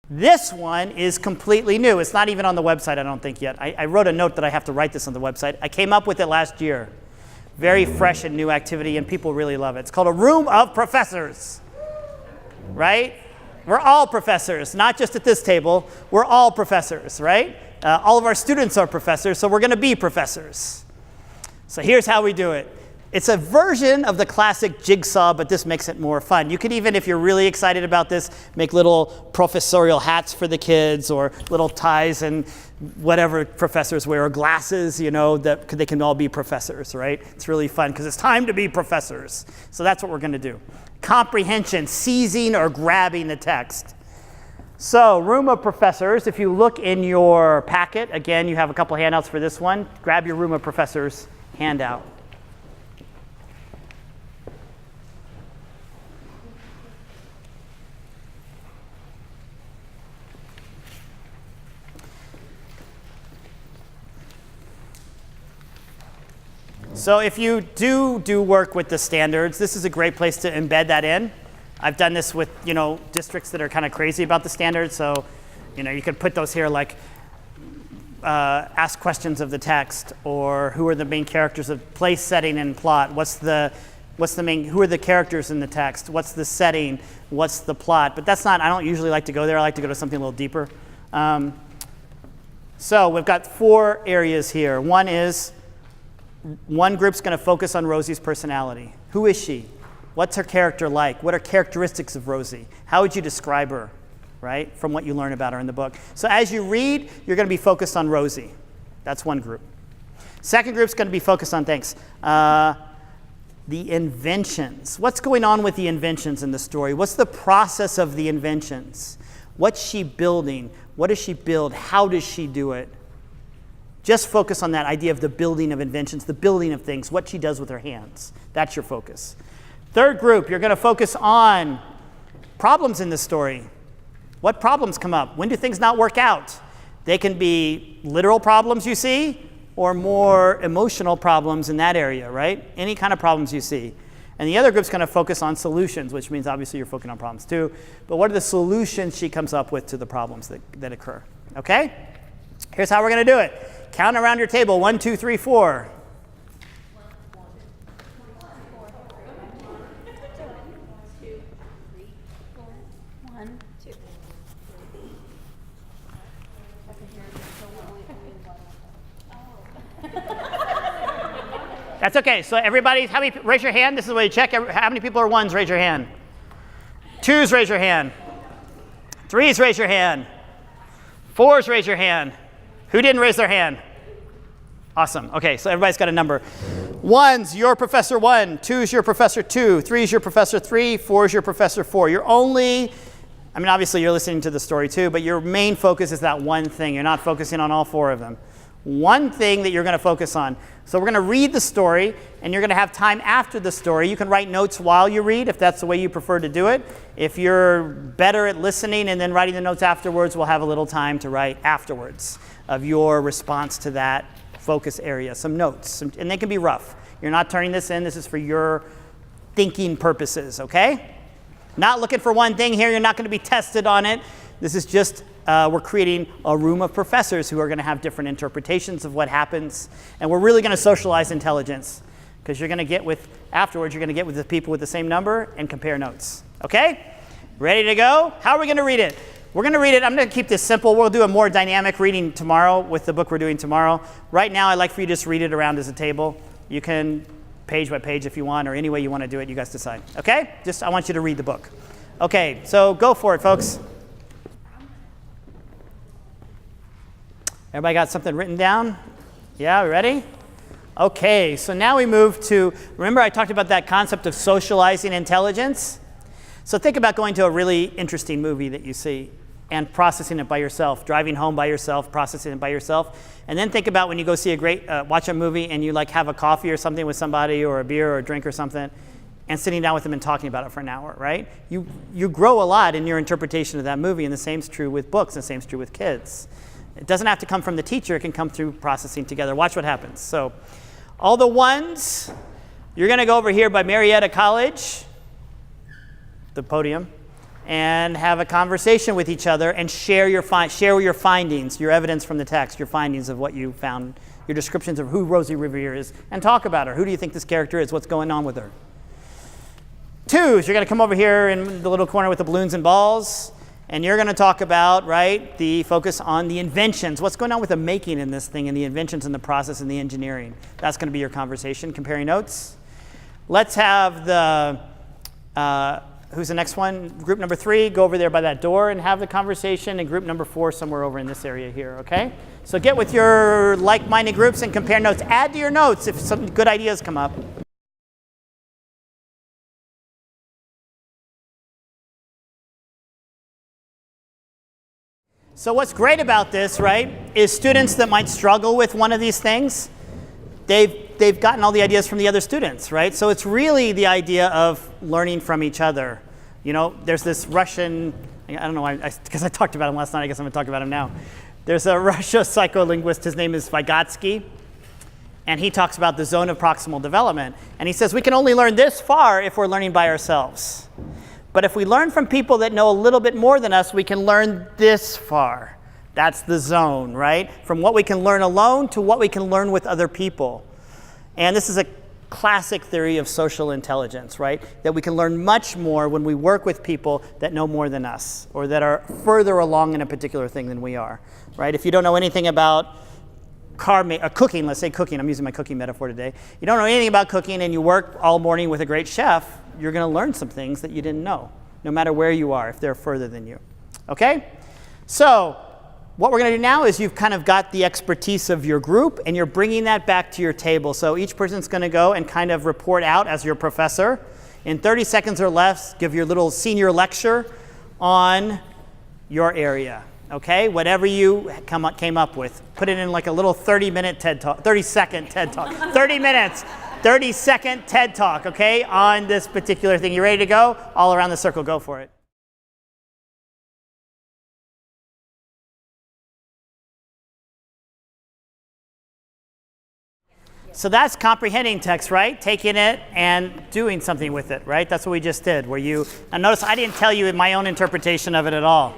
This one is completely new. It's not even on the website, I don't think, yet. I wrote a note that I have to write this on the website. I came up with it last year. Very fresh and new activity, and people really love it. It's called a room of professors, right? We're all professors, not just at this table. We're all professors, right? All of our students are professors, so we're going to be professors. So here's how we do it. It's a version of the classic jigsaw, but this makes it more fun. You could even, if you're really excited about this, make little professorial hats for the kids, or little ties and whatever professors wear, or glasses, you know, that they can all be professors, right? It's really fun because it's time to be professors. So that's what we're going to do. Comprehension, seizing or grabbing the text. So, room of professors, if you look in your packet, again, you have a couple handouts for this one. Grab your room of professors handout. So if you do work with the standards, this is a great place to embed that in. I've done this with, districts that are kind of crazy about the standards. So, you could put those here like ask questions of the text, or who are the main characters of place, setting, and plot. Who are the characters in the text? What's the setting? What's the plot? But I don't usually like to go there. I like to go to something a little deeper. So we've got 4 areas here. One group's going to focus on Rosie's personality. Who is she? What's her character like? What are characteristics of Rosie? How would you describe her, right, from what you learn about her in the book? So as you read, you're going to be focused on Rosie. That's one group. Second group's going to be focused on, the inventions. What's going on with the inventions in the story? What's the process of the inventions? What's she building? What does she build? How does she do it? Just focus on that idea of the building of inventions, the building of things, what she does with her hands. That's your focus. Third group, you're going to focus on problems in the story. What problems come up? When do things not work out? They can be literal problems you see, or more emotional problems in that area, right? Any kind of problems you see. And the other group's going to focus on solutions, which means obviously you're focusing on problems too. But what are the solutions she comes up with to the problems that occur? Okay? Here's how we're going to do it. Count around your table. 1, 2, 3, 4. That's okay. So everybody, raise your hand. This is the way you check. How many people are ones? Raise your hand. Twos, raise your hand. Threes, raise your hand. Fours, raise your hand. Who didn't raise their hand? Awesome. Okay, so everybody's got a number. Ones, you're Professor 1. Twos, you're Professor 2. Threes, you're Professor 3. Fours, you're Professor 4. Obviously you're listening to the story too, but your main focus is that one thing. You're not focusing on all 4 of them. One thing that you're going to focus on. So we're going to read the story, and you're going to have time after the story. You can write notes while you read, if that's the way you prefer to do it. If you're better at listening and then writing the notes afterwards, we'll have a little time to write afterwards of your response to that focus area, some notes, and they can be rough. You're not turning this in. This is for your thinking purposes, okay? Not looking for one thing here. You're not going to be tested on it. This is just, we're creating a room of professors who are going to have different interpretations of what happens, and we're really going to socialize intelligence, because you're going to get with the people with the same number and compare notes, okay? Ready to go? How are we going to read it? We're going to read it. I'm going to keep this simple. We'll do a more dynamic reading tomorrow with the book we're doing tomorrow. Right now, I'd like for you to just read it around as a table. You can page by page if you want, or any way you want to do it. You guys decide. Okay? I want you to read the book. Okay, so go for it, folks. Everybody got something written down? Yeah, we ready? Okay, so now we move to, remember I talked about that concept of socializing intelligence? So think about going to a really interesting movie that you see and processing it by yourself, driving home by yourself, processing it by yourself. And then think about when you go see watch a movie and you have a coffee or something with somebody, or a beer or a drink or something, and sitting down with them and talking about it for an hour, right? You grow a lot in your interpretation of that movie, and the same's true with books, and the same's true with kids. It doesn't have to come from the teacher, it can come through processing together. Watch what happens. So, all the ones, you're gonna go over here by Marietta College, the podium, and have a conversation with each other and share your findings, your evidence from the text, your findings of what you found, your descriptions of who Rosie Revere is, and talk about her. Who do you think this character is? What's going on with her? 2s, you're going to come over here in the little corner with the balloons and balls, and you're going to talk about, right, the focus on the inventions. What's going on with the making in this thing and the inventions and the process and the engineering? That's going to be your conversation, comparing notes. Let's have the, who's the next one? Group number 3, go over there by that door and have the conversation, and group number 4 somewhere over in this area here, okay? So get with your like-minded groups and compare notes. Add to your notes if some good ideas come up. So what's great about this, right, is students that might struggle with one of these things, they've gotten all the ideas from the other students, right? So it's really the idea of learning from each other. You know, there's this Russian, I don't know why, because I talked about him last night, I guess I'm going to talk about him now. There's a Russian psycholinguist, his name is Vygotsky, and he talks about the zone of proximal development. And he says we can only learn this far if we're learning by ourselves. But if we learn from people that know a little bit more than us, we can learn this far. That's the zone, right? From what we can learn alone to what we can learn with other people. And this is a classic theory of social intelligence, right? That we can learn much more when we work with people that know more than us or that are further along in a particular thing than we are, right? If you don't know anything about cooking, let's say cooking, I'm using my cooking metaphor today. You don't know anything about cooking and you work all morning with a great chef, you're going to learn some things that you didn't know, no matter where you are, if they're further than you. Okay? So what we're going to do now is you've kind of got the expertise of your group, and you're bringing that back to your table. So each person's going to go and kind of report out as your professor. In 30 seconds or less, give your little senior lecture on your area. Okay? Whatever you came up with. Put it in like a little 30-minute TED Talk, 30-second TED Talk, 30 minutes. 30-second TED Talk, okay, on this particular thing. You ready to go? All around the circle, go for it. So that's comprehending text, right? Taking it and doing something with it, right? That's what we just did, where you, now notice I didn't tell you my own interpretation of it at all.